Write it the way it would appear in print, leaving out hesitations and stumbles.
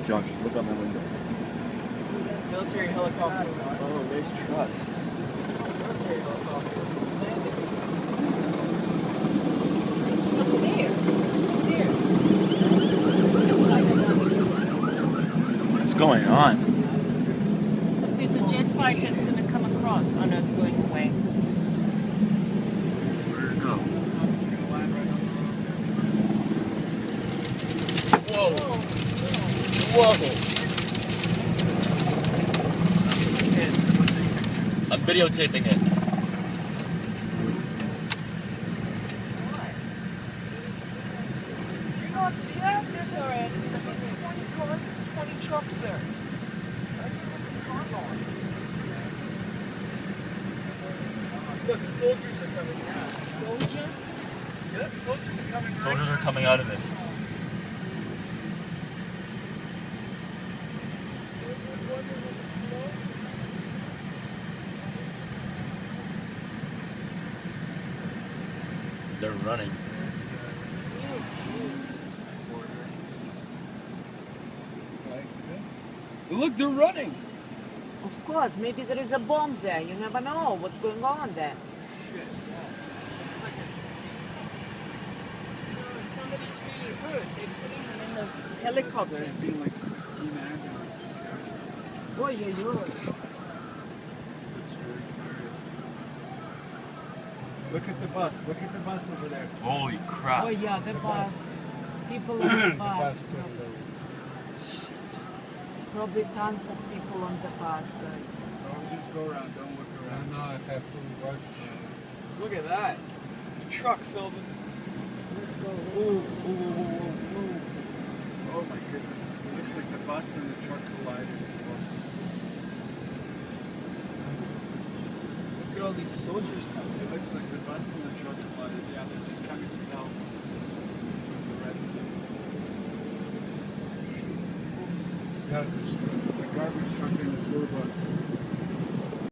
Josh, look out my window. Military helicopter. Oh, nice truck. Military helicopter. Landing. Look there. There. What's going on? There's a jet fighter that's going to come across. Oh no, it's going away. Where'd it go? Whoa. Whoa. I'm videotaping it. Do you not see that? There's like 20 cars and 20 trucks there. Look, soldiers are coming out. Soldiers? Yep, soldiers are coming. Soldiers are coming out of it. They're running. Look, they're running. Of course, maybe there is a bomb there. You never know what's going on there. Shit. Somebody's being hurt. They put him in the Helicopter. There's been like 15 ambulances here. Oh, yeah, This looks very serious. Look at the bus. Look at the bus over there. Holy crap. Oh, yeah, the bus. People on the bus. There's probably tons of people on the bus, guys. Don't just go around. Don't look around. No, I have to watch. Look at that. A truck filled with. Let's go. Ooh. Oh my goodness. It looks like the bus and the truck collided. Look at all these soldiers coming. It looks like the bus and the truck collided. Yeah, they're just coming to help the rescue. Yeah, this The garbage truck and the tour bus.